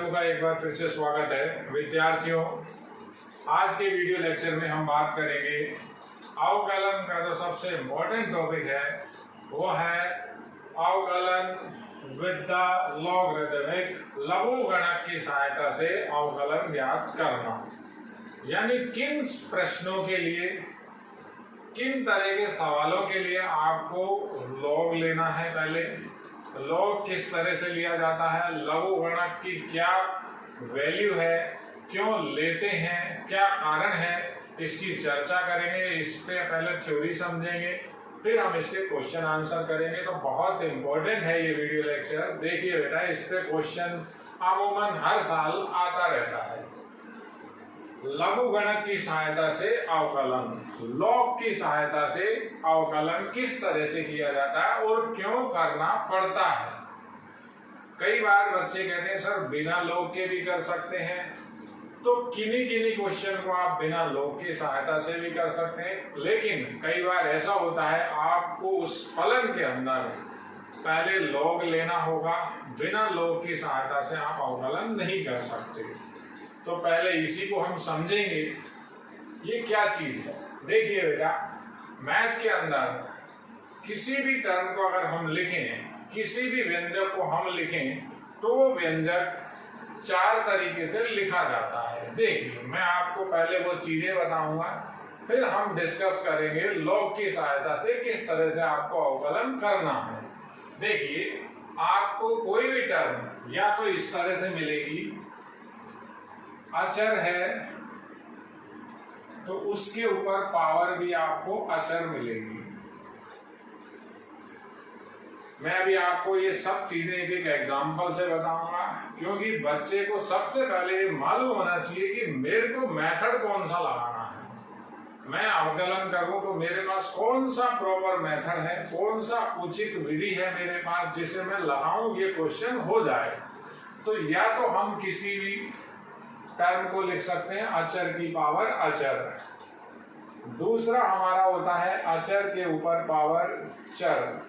विद्यार्थियों का एक बार फिर से स्वागत है। विद्यार्थियों, आज के वीडियो लेक्चर में हम बात करेंगे अवकलन का जो सबसे इम्पोर्टेंट टॉपिक है वो है अवकलन विद द लॉगरिथमिक, लघुगणक की सहायता से अवकलन ज्ञात करना। यानी किन प्रश्नों के लिए, किन तरह के सवालों के लिए आपको लॉग लेना है। पहले लॉग किस तरह से लिया जाता है, लघुगणक की क्या वैल्यू है, क्यों लेते हैं, क्या कारण है, इसकी चर्चा करेंगे। इस पे पहले थ्योरी समझेंगे, फिर हम इसके क्वेश्चन आंसर करेंगे। तो बहुत इंपॉर्टेंट है ये वीडियो लेक्चर। देखिए बेटा, इस पे क्वेश्चन अमूमन हर साल आता रहता है। लघुगणक की सहायता से अवकलन, लॉग की सहायता से अवकलन किस तरह से किया जाता है और क्यों करना पड़ता है। कई बार बच्चे कहते हैं सर बिना लॉग के भी कर सकते हैं। तो किन्हीं किन्हीं क्वेश्चन को आप बिना लॉग की सहायता से भी कर सकते हैं, लेकिन कई बार ऐसा होता है आपको उस फलन के अंदर पहले लॉग लेना होगा। बिना लॉग की सहायता से आप अवकलन नहीं कर सकते। तो पहले इसी को हम समझेंगे, ये क्या चीज है। देखिए बेटा, मैथ के अंदर किसी भी टर्म को अगर हम लिखें, किसी भी व्यंजक को हम लिखें, तो वो व्यंजक चार तरीके से लिखा जाता है। देखिए, मैं आपको पहले वो चीजें बताऊंगा, फिर हम डिस्कस करेंगे लॉग की सहायता से किस तरह से आपको अवकलन करना है। देखिए, आपको कोई भी टर्म या तो इस तरह से मिलेगी, अचर है तो उसके ऊपर पावर भी आपको अचर मिलेगी। मैं अभी आपको ये सब चीजें एक एक एग्जांपल से बताऊंगा, क्योंकि बच्चे को सबसे पहले ये मालूम होना चाहिए कि मेरे को मेथड कौन सा लगाना है। मैं अवकलन करूं तो मेरे पास कौन सा प्रॉपर मेथड है, कौन सा उचित विधि है मेरे पास, जिसे मैं लगाऊं ये क्वेश्चन हो जाए। तो या तो हम किसी भी टर्म को लिख सकते हैं अचर की पावर अचर। दूसरा हमारा होता है अचर के ऊपर पावर चर।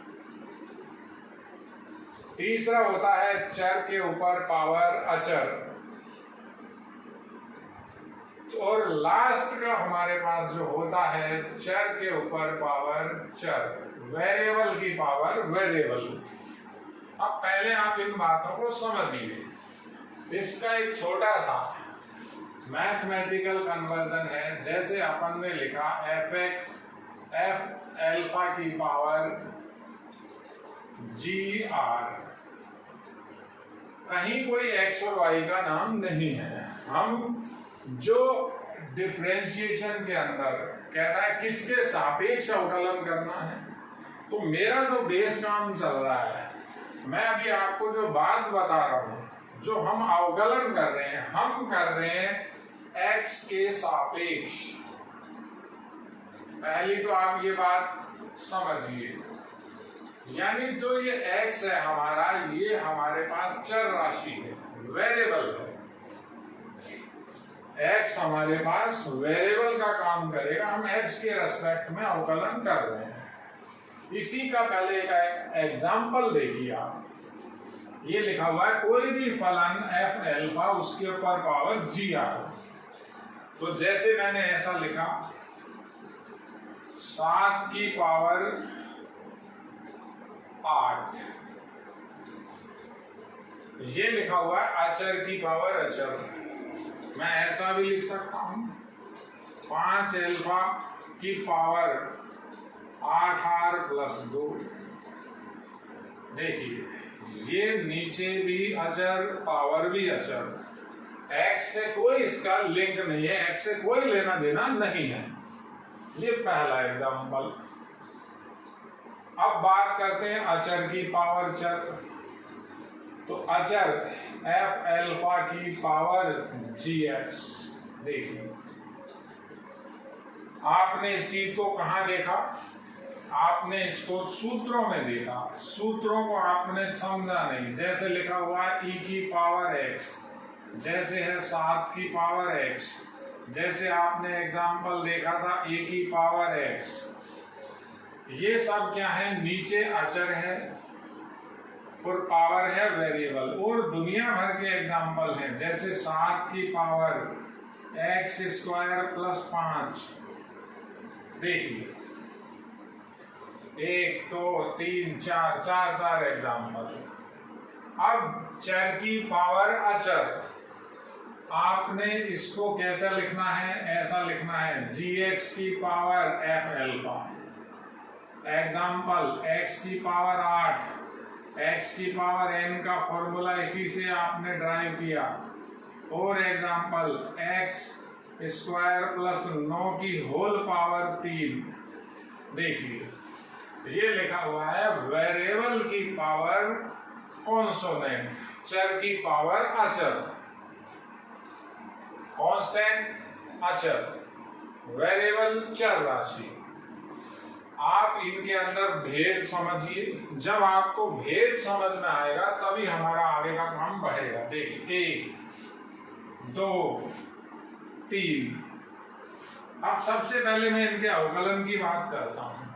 तीसरा होता है चर के ऊपर पावर अचर। और लास्ट का हमारे पास जो होता है चर के ऊपर पावर चर, वेरिएबल की पावर वेरिएबल। अब पहले आप इन बातों को समझिए। इसका एक छोटा सा मैथमेटिकल कन्वर्जन है। जैसे अपन ने लिखा fx, f अल्फा की पावर gr, कहीं कोई x और y का नाम नहीं है। हम जो डिफरेंशिएशन के अंदर कहता है किसके सापेक्ष अवकलन करना है, तो मेरा जो बेस काम चल रहा है, मैं अभी आपको जो बात बता रहा हूं, जो हम अवकलन कर रहे हैं, हम कर रहे हैं x के सापेक्ष। पहली तो आप ये बात समझिए, यानी जो ये x है हमारा, ये हमारे पास चर राशि है, वेरिएबल है। x हमारे पास वेरिएबल का काम करेगा, हम x के रेस्पेक्ट में अवकलन कर रहे हैं। इसी का पहले एक एग्जाम्पल देखिए आप। ये लिखा हुआ है कोई भी फलन f अल्फा, उसके ऊपर पावर gr। तो जैसे मैंने ऐसा लिखा 7 की पावर 8, ये लिखा हुआ है अचर की पावर अचर। मैं ऐसा भी लिख सकता हूं 5 अल्फा की पावर 8r प्लस 2। देखिए, ये नीचे भी अचर, पावर भी अचर। x से कोई इसका लिंक नहीं है, x से कोई लेना देना नहीं है। ये पहला एग्जाम्पल। अब बात करते हैं अचर की पावर चर। तो अचर f अल्फा की पावर gx। देखिए, आपने इस चीज को कहां देखा, आपने इसको सूत्रों में देखा। सूत्रों को आपने समझा नहीं। जैसे लिखा हुआ है e की पावर x, जैसे है 7 की पावर x, जैसे आपने एग्जाम्पल देखा था a की पावर x। ये सब क्या है, नीचे अचर है, और पावर है वेरिएबल। और दुनिया भर के एग्जाम्पल हैं, जैसे 7 की पावर x स्क्वायर प्लस 5। देखिए 1 2 3 4 चार एग्जाम्पल। अब चर की पावर अचर, आपने इसको कैसा लिखना है, ऐसा लिखना है gx की power f alpha. Example x की पावर 8, x की पावर n का फॉर्मूला इसी से आपने ड्राइव किया। और एग्जाम्पल x स्क्वायर प्लस 9 की होल पावर 3। देखिए ये लिखा हुआ है वेरिएबल की पावर कॉन्सोनेंट, चर की पावर अचर। कांस्टेंट अचर, वेरिएबल चर राशि। आप इनके अंदर भेद समझिए, जब आपको भेद समझ में आएगा तभी हमारा आगे का काम बढ़ेगा। देखिए 1 2 3। अब सबसे पहले मैं इनके अवकलन की बात करता हूं।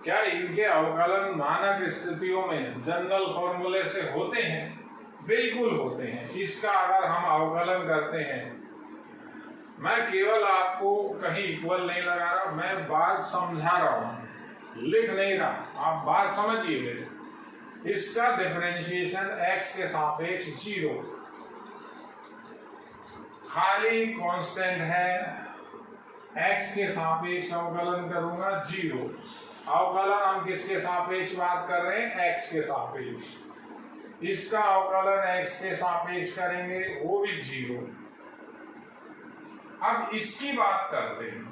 क्या इनके अवकलन मानक स्थितियों में जनरल फॉर्मूले से होते हैं? बिल्कुल होते हैं। इसका अगर हम अवकलन करते हैं, मैं केवल आपको कहीं इक्वल नहीं लगा रहा, मैं बात समझा रहा हूं, लिख नहीं रहा, आप बात समझिए मेरे। इसका डिफरेंशिएशन x के सापेक्ष 0, खाली कांस्टेंट है, x के सापेक्ष अवकलन करूंगा 0। अवकलन हम किसके सापेक्ष बात कर रहे हैं? x के सापेक्ष। इसका अवकलन x के सापेक्ष करेंगे, वो भी 0। अब इसकी बात करते हैं,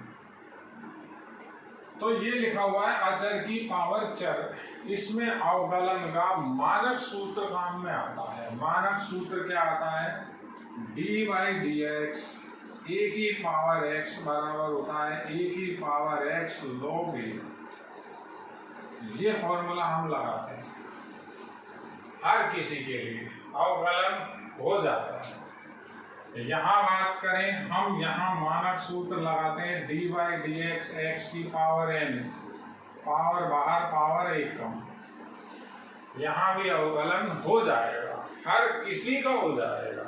तो ये लिखा हुआ है अचर की पावर चर। इसमें अवकलन का मानक सूत्र काम में आता है। मानक सूत्र क्या आता है? d/dx a की पावर x बराबर होता है a की पावर x log a। ये फॉर्मूला हम लगाते हैं, हर किसी के लिए अवकलन हो जाता है। यहां बात करें हम, यहां मानक सूत्र लगाते हैं d/dx x की पावर n, पावर बाहर, पावर 1 कम। यहां भी अवकलन हो जाएगा, हर किसी का हो जाएगा।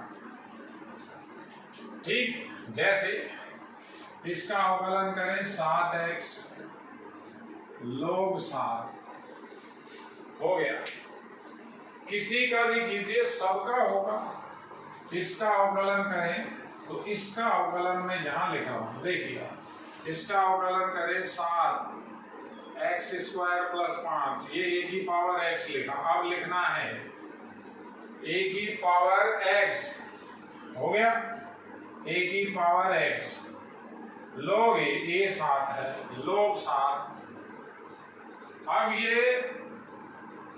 ठीक, जैसे इसका अवकलन करें 7x log 7 हो गया। किसी का भी कीजिए, सबका होगा। इसका अवकलन करें तो इसका अवकलन में यहां लिखा हूं, देखिए इसका अवकलन करें 7x स्क्वायर प्लस 5, ये a की पावर x लिखा। अब लिखना है a की पावर x, हो गया a की पावर x log a 7 है, log 7। अब ये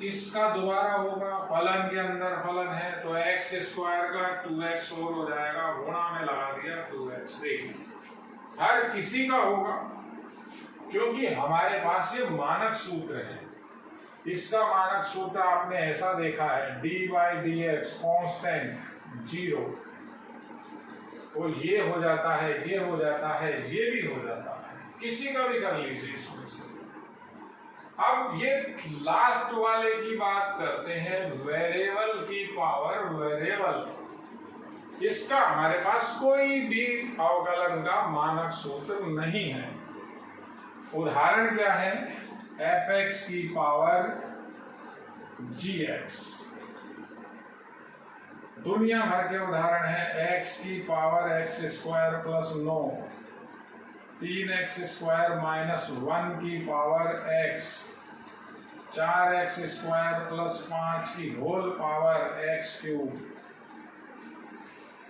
इसका दोबारा होगा, फलन के अंदर फलन है तो x स्क्वायर का 2x और हो जाएगा, गुणा में लगा दिया 2x। देखिए हर किसी का होगा, क्योंकि हमारे पास ये मानक सूत्र है। इसका मानक सूत्र आपने ऐसा देखा है d/dx कांस्टेंट 0, और ये हो जाता है, ये हो जाता है, ये भी हो जाता है, किसी का भी कर लीजिए इसमें से। अब ये लास्ट वाले की बात करते हैं, वेरिएबल की पावर वेरिएबल। इसका हमारे पास कोई भी अवकलन का मानक सूत्र नहीं है। उदाहरण क्या है? fx की पावर gx। दुनिया भर के उदाहरण है, x की power x square plus 9, 3x square minus 1 की power x, 4x square plus 5 की होल पावर x क्यूब।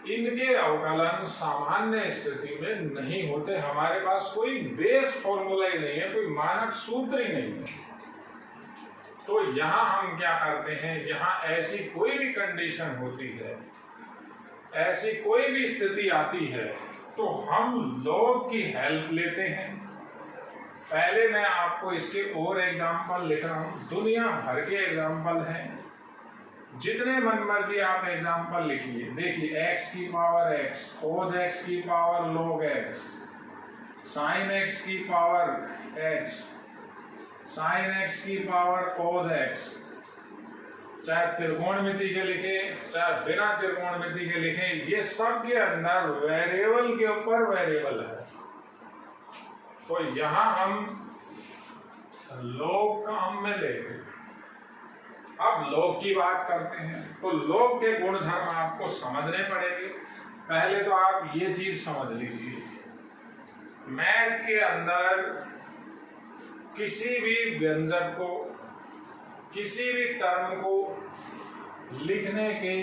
इनके अवकलन सामान्य स्थिति में नहीं होते। हमारे पास कोई बेस फॉर्मूला ही नहीं है, कोई मानक सूत्र ही नहीं है। तो यहां हम क्या करते हैं, यहां ऐसी कोई भी कंडीशन होती है, ऐसी कोई भी स्थिति आती है, तो हम log की हेल्प लेते हैं। पहले मैं आपको इसके और एग्जाम्पल लिख रहा हूं, दुनिया भर के एग्जाम्पल हैं, जितने मन मर्जी आप एग्जाम्पल लिखिए। देखिए x की पावर x, cos x की power log x, sin x की पावर x, sin x की पावर cos x, चाहे त्रिकोणमिति के लिखे, चाहे बिना त्रिकोणमिति के लिखे, ये सब के अंदर वेरिएबल के ऊपर वेरिएबल है। तो यहां हम लोग काम में लेंगे। अब लोग की बात करते हैं, तो लोग के गुणधर्म आपको समझने पड़ेंगे। पहले तो आप ये चीज समझ लीजिए, मैथ के अंदर किसी भी व्यंजक को, किसी भी टर्म को लिखने के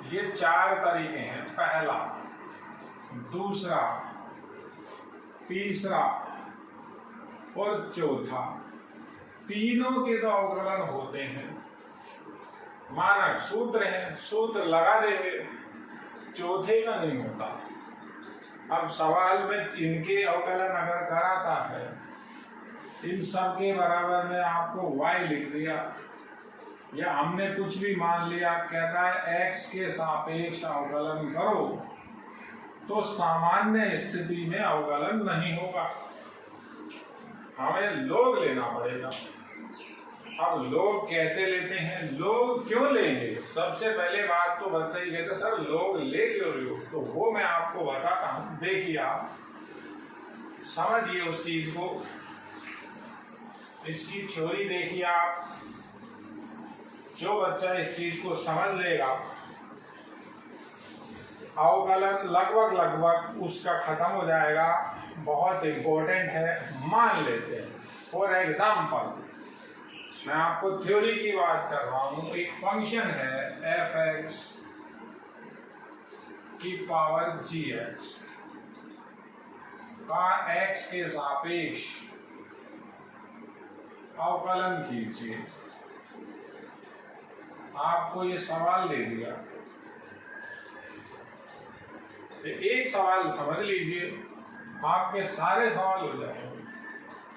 ये 4 तरीके हैं। पहला, दूसरा, तीसरा और चौथा। तीनों के तो अवकलन होते हैं, मानक सूत्र हैं, सूत्र लगा देंगे, चौथे का नहीं होता। अब सवाल में इनके अवकलन अगर कराता है, इन सब के बराबर में आपको y लिख दिया, या हमने कुछ भी मान लिया, कहता है x के सापेक्ष अवकलन करो, तो सामान्य स्थिति में अवकलन नहीं होगा, हमें लोग लेना पड़ेगा। अब लोग कैसे लेते हैं, लोग क्यों लेंगे? सबसे पहले बात तो बच्चा ही कहते सर लोग ले क्यों रहे हो, तो वो मैं आपको बताता हूं। देखिए आप समझिए उस चीज को, इसकी थ्योरी देखिए आप। जो बच्चा इस चीज को समझ लेगा, अवकलन लगभग उसका खत्म हो जाएगा। बहुत इंपॉर्टेंट है, मान लेते हैं फॉर एग्जाम्पल, मैं आपको थ्योरी की बात कर रहा हूं। एक फंक्शन है f(x) की पावर gx का x के सापेक्ष अवकलन कीजिए। आपको ये सवाल दे दिया, एक सवाल समझ लीजिए, आपके सारे सवाल हो जाएंगे।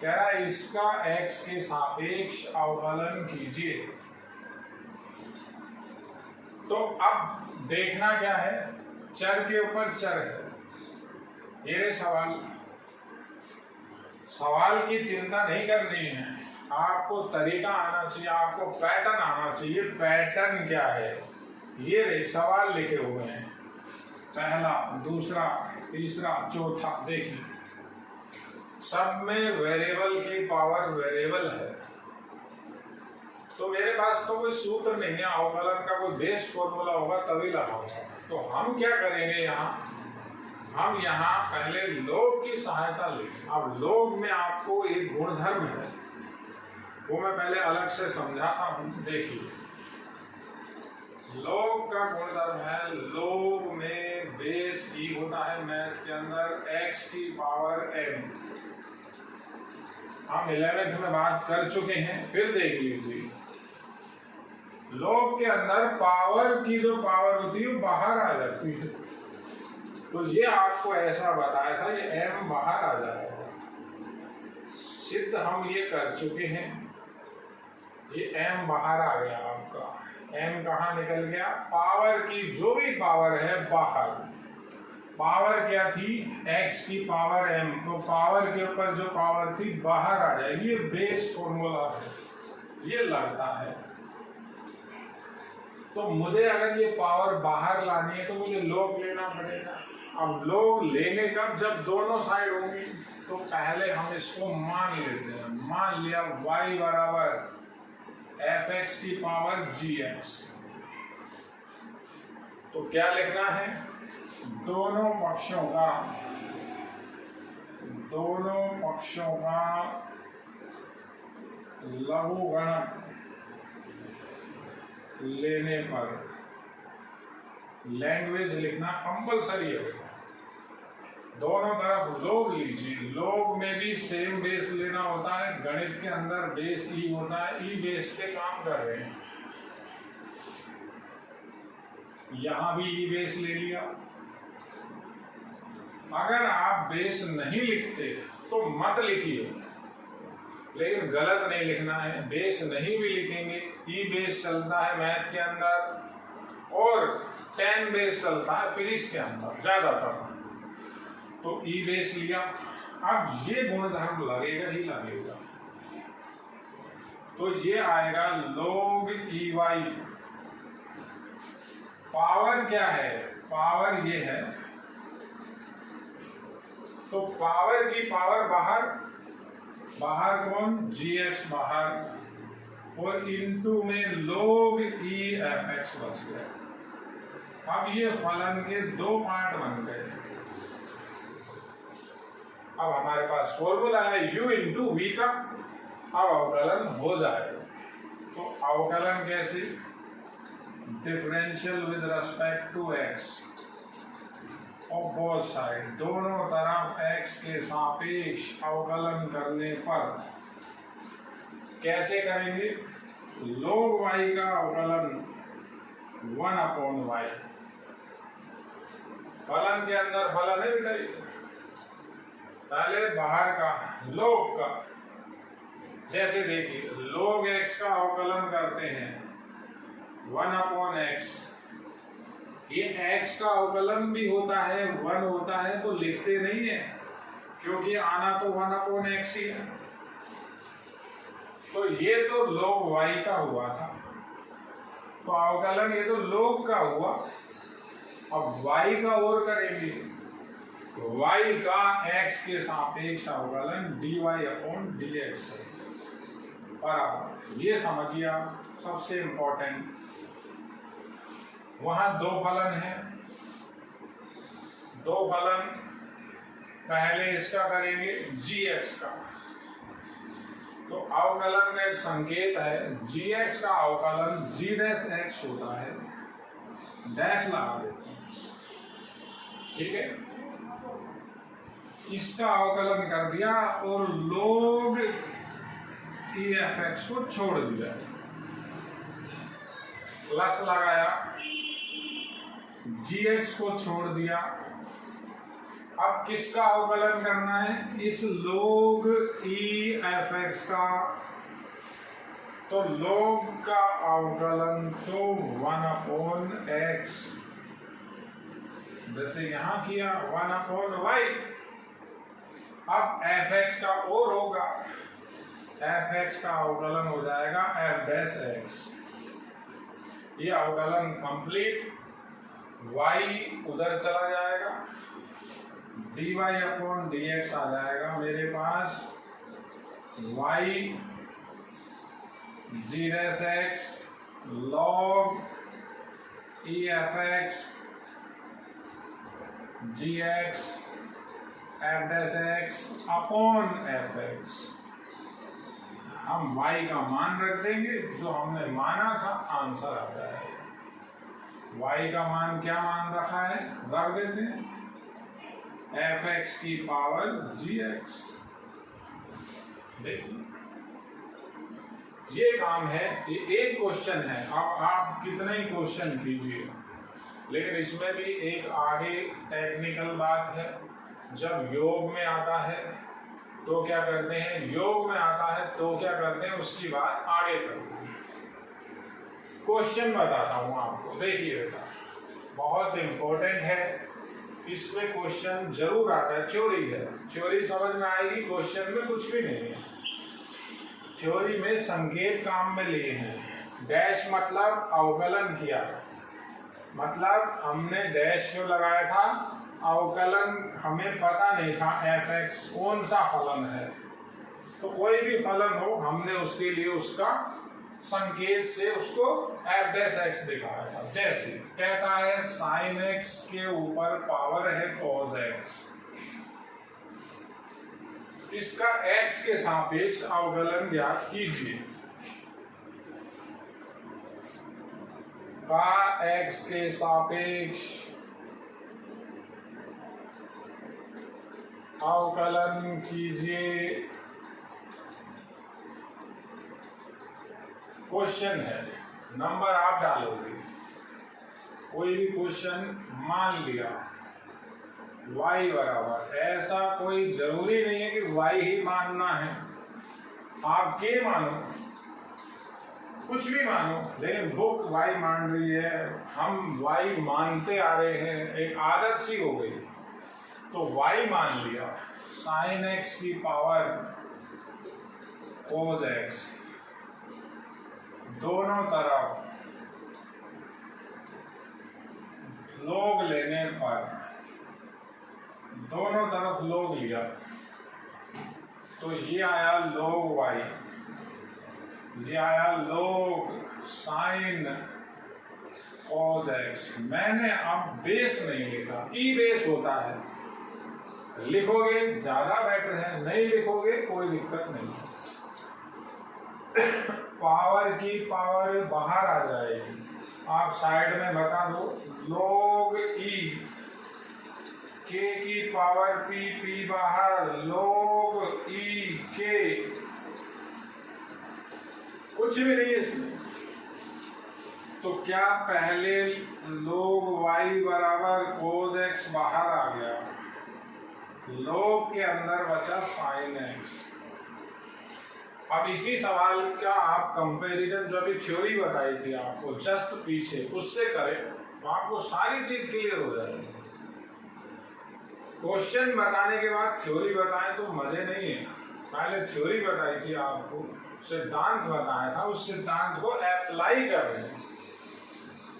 कह रहा है इसका x के सापेक्ष अवकलन कीजिए। तो अब देखना क्या है, चर के ऊपर चर है। ये सवाल, सवाल की चिंता नहीं करनी है, आपको तरीका आना चाहिए, आपको पैटर्न आना चाहिए। पैटर्न क्या है, ये रे सवाल लिखे हुए हैं, पहला, दूसरा, तीसरा, चौथा। देखिए सब में वेरिएबल की पावर वेरिएबल है, तो मेरे पास तो कोई सूत्र नहीं है, अवकलन का कोई बेस फॉर्मूला होगा तभी लगाऊंगा। तो हम क्या करेंगे यहाँ, हम यहाँ पहले लोग की सहायता लेंगे। अब लोग में आपको एक गुणधर्म है, वो मैं पहले अलग से समझाता हूँ। देखिए लोग का गुणधर्म है, लोग में बेस ई होता है मैथ के अंदर x की पावर m। हम 11th में बात कर चुके हैं, फिर देख लीजिए। लोग के अंदर पावर की जो पावर होती है वो बाहर आ जाती है, तो ये आपको ऐसा बताया था, ये m बाहर आ जाएगा। सिद्ध हम ये कर चुके हैं, ये m बाहर आ गया आपका। m कहाँ निकल गया, पावर की जो भी पावर है बाहर। पावर क्या थी, x की पावर m, तो पावर के ऊपर जो पावर थी बाहर आ जाएगी। ये बेस फॉर्मूला है, ये लगता है। तो मुझे अगर ये पावर बाहर लानी है तो मुझे लोग लेना पड़ेगा। अब लोग लेंगे कब, जब दोनों साइड होंगी। तो पहले हम इसको मान लेते हैं, मान लिया y बराबर f(x) की पावर gx। तो क्या लिखना है, दोनों पक्षों का लघुगणक लेने पर लैंग्वेज लिखना कंपलसरी है। दोनों तरफ लोग लीजिए, लोग में भी सेम बेस लेना होता है, गणित के अंदर बेस ई होता है, ई बेस पे काम कर रहे हैं। यहां भी ई बेस ले लिया। अगर आप बेस नहीं लिखते तो मत लिखिए, लेकिन गलत नहीं लिखना है। बेस नहीं भी लिखेंगे, ई बेस चलता है मैथ के अंदर और 10 बेस चलता है फिजिक्स के अंदर ज्यादातर, तो ई बेस लिया। अब ये गुणधर्म लगेगा ही लगेगा। तो ये आएगा log EY। पावर क्या है, पावर ये है, तो पावर की पावर बाहर, बाहर कौन, gx बाहर, और इनटू में log EFX बच गया। अब ये फलन के दो पार्ट बन गए। अब हमारे पास फॉर्मूला है u इंटू वी का, अब अवकलन हो जाएगा। तो अवकलन कैसे, differential with respect to x of both side, दोनों तरफ x के सापेक्ष अवकलन करने पर कैसे करेंगे, log y का अवकलन 1/y, फलन के अंदर फलन है बेटा, पहले बाहर का log का, जैसे देखिए log x का अवकलन करते हैं 1/x, ये x का अवकलन भी होता है 1 होता है, तो लिखते नहीं है क्योंकि आना तो 1/x ही है। तो ये तो log y का हुआ था, तो अवकलन ये तो log का हुआ। अब y का और करेंगे, y का x के सापेक्ष अवकलन dy/dx है। बराबर, ये समझिए आप, सबसे इंपॉर्टेंट, वहां दो फलन है, दो फलन, पहले इसका करेंगे gx का, तो अवकलन में संकेत है gx का अवकलन g' होता है, डैश लगा देते हैं, ठीक है। इसका अवकलन कर दिया और log EFX को छोड़ दिया, प्लस लगाया, gx को छोड़ दिया। अब किसका अवकलन करना है, इस log EFX का, तो log का अवकलन तो 1/x, जैसे यहां किया 1/y। अब fx का और होगा, fx का अवकलन हो जाएगा f'(x), ये अवकलन कंप्लीट, y उधर चला जाएगा, dy/dx आ जाएगा मेरे पास, y g' log EFX gx f'(x) upon fx। हम y का मान रख देंगे, जो हमने माना था आंसर आ जाएगा। y का मान क्या मान रखा है, रख देते हैं fx की पावर gx। देखिए ये काम है, ये एक क्वेश्चन है, अब आप कितने ही क्वेश्चन कीजिए, लेकिन इसमें भी एक आगे टेक्निकल बात है। जब योग में आता है तो क्या करते हैं, योग में आता है तो क्या करते हैं, उसकी बात आगे करते हैं। क्वेश्चन बताता हूं आपको, देखिए बेटा, बहुत इंपॉर्टेंट है, इसमें क्वेश्चन जरूर आता है। थ्योरी है, थ्योरी समझ में आएगी, क्वेश्चन में कुछ भी नहीं है। थ्योरी में संकेत काम में लिए हैं, डैश मतलब अवकलन किया, मतलब हमने डैश क्यों लगाया था, अवकलन हमें पता नहीं था fx कौन सा फलन है, तो कोई भी फलन हो हमने उसके लिए उसका संकेत से उसको f'(x) दिखाया था। जैसे कहता है sin x के ऊपर पावर है cos x, इसका x के सापेक्ष अवकलन ज्ञात कीजिए। का x के सापेक्ष अवकलन कीजिए। क्वेश्चन है, नंबर आप डालोगे, कोई भी क्वेश्चन मान लिया y बराबर, ऐसा कोई जरूरी नहीं है कि y ही मानना है, आप के मानो, कुछ भी मानो, लेकिन बुक y मान रही है, हम y मानते आ रहे हैं, एक आदत सी हो गई, तो y मान लिया, sin x की पावर cos x, दोनों तरफ log लेने पर, दोनों तरफ log लिया तो ये आया log y, ये आया log sin cos x। मैंने अब बेस नहीं लिखा, ई बेस होता है, लिखोगे ज्यादा बेटर है, नहीं लिखोगे कोई दिक्कत नहीं। पावर की पावर बाहर आ जाएगी, आप साइड में बता दो, log e, k की पावर p, p बाहर, log e k, कुछ भी नहीं इसमें। तो क्या पहले log y बराबर cos x बाहर आ गया, log के अंदर बचा sin x। अब इसी सवाल का आप कंपैरिजन जो अभी थ्योरी बताई थी आपको जस्ट पीछे, उससे करें तो आपको सारी चीज क्लियर हो जाएगी। क्वेश्चन बताने के बाद थ्योरी बताएं तो मजे नहीं है। पहले थ्योरी बताई थी आपको, सिद्धांत बताया था, उस सिद्धांत को अप्लाई कर रहे हैं।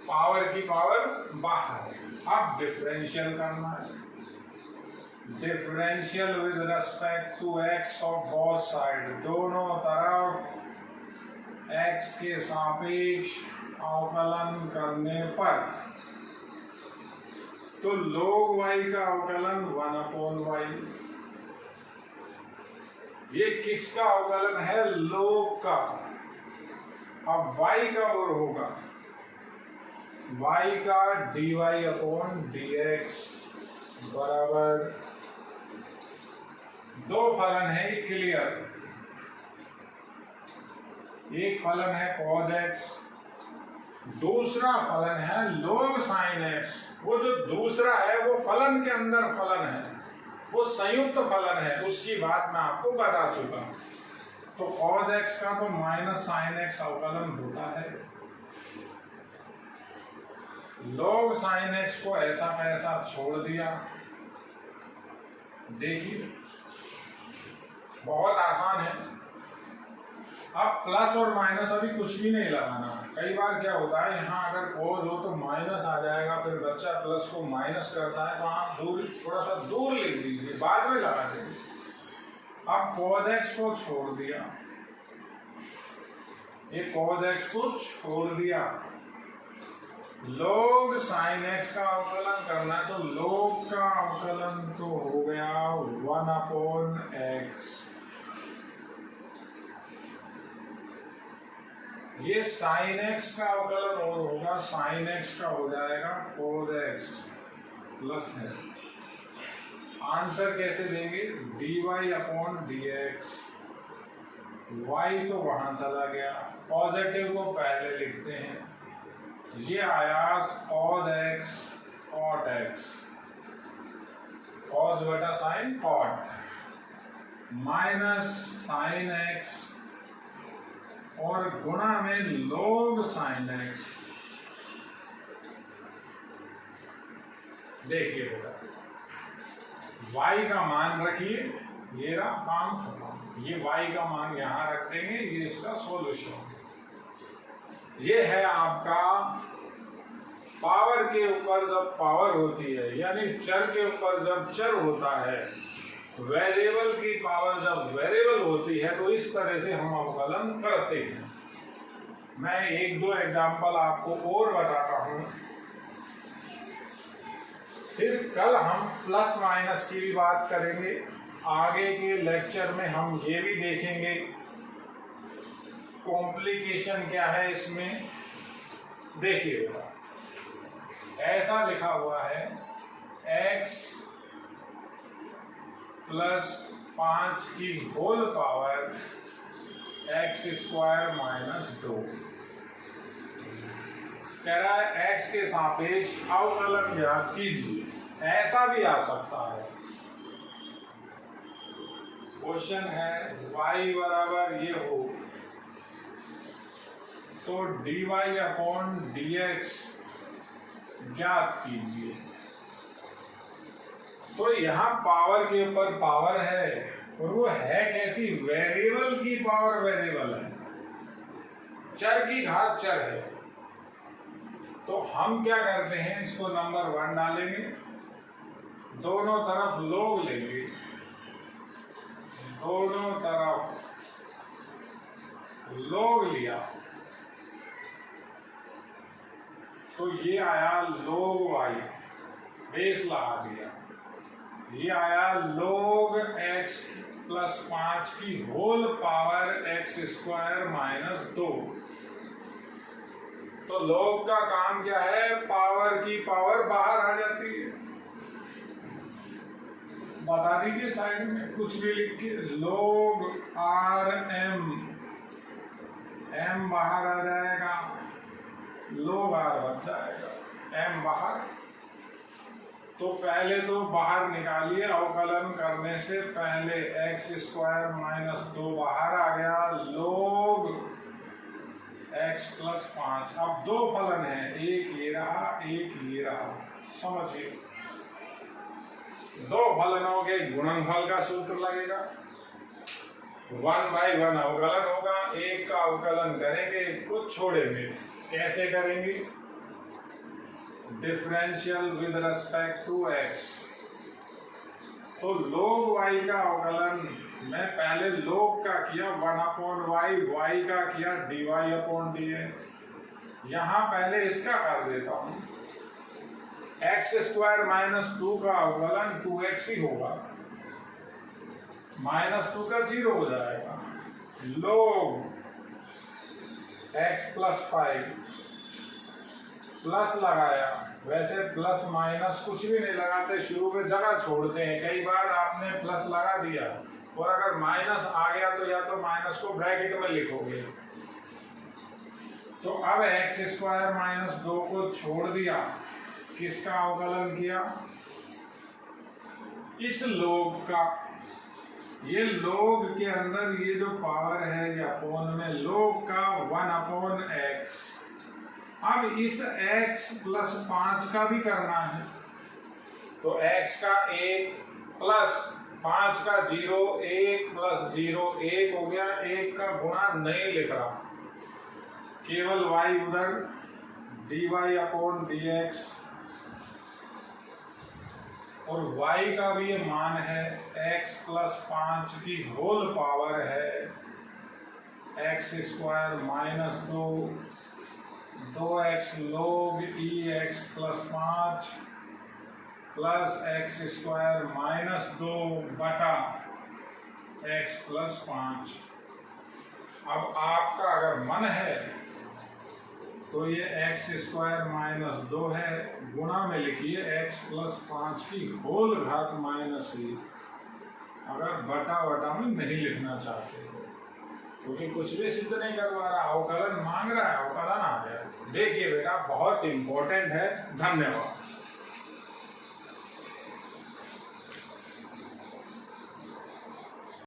पावर की पावर बाहर, अब डिफरेंशियल करना है। Differential with respect to x of both side, दोनों तरफ x के सापेक्ष अवकलन करने पर, तो log y का अवकलन 1/y। ये किसका अवकलन है? log का। अब y का और होगा y का dy/dx बराबर, दो फलन है क्लियर, एक फलन है cos x, दूसरा फलन है log sin x। वो जो दूसरा है वो फलन के अंदर फलन है, वो संयुक्त फलन है, उसकी बात मैं आपको बता चुका। तो cos x का तो माइनस sin x अवकलन होता है, log sin x को ऐसा का ऐसा छोड़ दिया। देखिए बहुत आसान है। अब प्लस और माइनस अभी कुछ भी नहीं लगाना। कई बार क्या होता है, यहाँ अगर cos हो तो माइनस आ जाएगा, फिर बच्चा प्लस को माइनस करता है, तो आप दूर, थोड़ा सा दूर लिख दीजिए, बाद में लगा देंगे। अब cos x को छोड़ दिया, ये cos x को छोड़ दिया, log sin x का अवकलन करना है, तो log का अवकलन तो हो गया 1/x। ये sin x का अवकलन और होगा, sin x का हो जाएगा cos x प्लस है। आंसर कैसे देंगे? dy/dx, y तो वहां चला गया, पॉजिटिव को पहले लिखते हैं, ये आया cos x cot x, cos बटा sin cot, minus sin x और गुणा में log sin x। देखिए बेटा, y का मान रखिए, ये रहा काम खत्म। ये y का मान यहां रख देंगे, ये इसका सॉल्यूशन। ये है आपका पावर के ऊपर जब पावर होती है, यानी चर के ऊपर जब चर होता है, वेरिएबल की पावर जब वेरिएबल होती है, तो इस तरह से हम अवकलन करते हैं। मैं एक दो एग्जांपल आपको और बताता हूं, फिर कल हम प्लस माइनस की भी बात करेंगे। आगे के लेक्चर में हम ये भी देखेंगे कॉम्प्लिकेशन क्या है इसमें। देखिए ऐसा लिखा हुआ है x प्लस 5 की होल पावर x² माइनस 2। कह रहा है x के सापेक्ष अवकलन ज्ञात कीजिए। ऐसा भी आ सकता है। क्वेश्चन है y बराबर ये हो तो dy/dx ज्ञात कीजिए। तो यहाँ पावर के ऊपर पावर है, और वो है कैसी? वेरिएबल की पावर वेरिएबल है। चर की घात चर है, तो हम क्या करते हैं, इसको नंबर 1 डालेंगे, दोनों तरफ log लेंगे, दोनों तरफ log लिया तो ये आया log y, बेस लगा दिया, ये आया log x प्लस 5 की whole power x square minus 2। तो log का काम क्या है, पावर की पावर बाहर आ जाती है। बता दीजिए साइड में कुछ भी लिख के, log rm, m बाहर आ जाएगा, log r बच जाएगा, m बाहर। तो पहले तो बाहर निकालिए, अवकलन करने से पहले x स्क्वायर माइनस 2 बाहर आ गया, log x प्लस 5। अब दो फलन है, एक ये रहा, एक ये रहा, समझिए दो फलनों के गुणनफल का सूत्र लगेगा, 1/1 अवकलन होगा, एक का अवकलन करेंगे, कुछ छोड़ेंगे। कैसे करेंगे, differential with respect to x। तो log y का अवकलन मैं पहले log का किया 1/y, y का किया dy/dx। यहां पहले इसका कर देता हूं, x स्क्वायर माइनस 2 का अवकलन 2x ही होगा, माइनस 2 का 0 हो जाएगा, log x प्लस 5 प्लस लगाया, वैसे प्लस माइनस कुछ भी नहीं लगाते, शुरू में जगह छोड़ते हैं, कई बार आपने प्लस लगा दिया और अगर माइनस आ गया तो या तो माइनस को ब्रैकेट में लिखोगे। तो अब एक्स स्क्वायर माइनस 2 को छोड़ दिया, किसका अवकलन किया, इस log का। ये log के अंदर ये जो पावर है ये अपोन में, log का 1/x। अब इस x प्लस 5 का भी करना है, तो x का 1 प्लस 5 का 0, 1 प्लस 0 1 हो गया, 1 का गुणा नहीं लिख रहा, केवल y उधर, dy/dx, और y का भी ये मान है, x प्लस 5 की होल पावर है x square minus 2x log ex plus 5 plus x square minus 2 बटा x प्लस 5। अब आपका अगर मन है तो ये x स्क्वायर माइनस 2 है, गुणा में लिखिए x प्लस 5 की होल घात माइनस 1, अगर बटा वटा में नहीं लिखना चाहते हो, क्योंकि कुछ भी सिद्ध नहीं करवा रहा, अवकलन मांग रहा है, अवकलन आ गया। देखिए बेटा बहुत इंपॉर्टेंट है। धन्यवाद।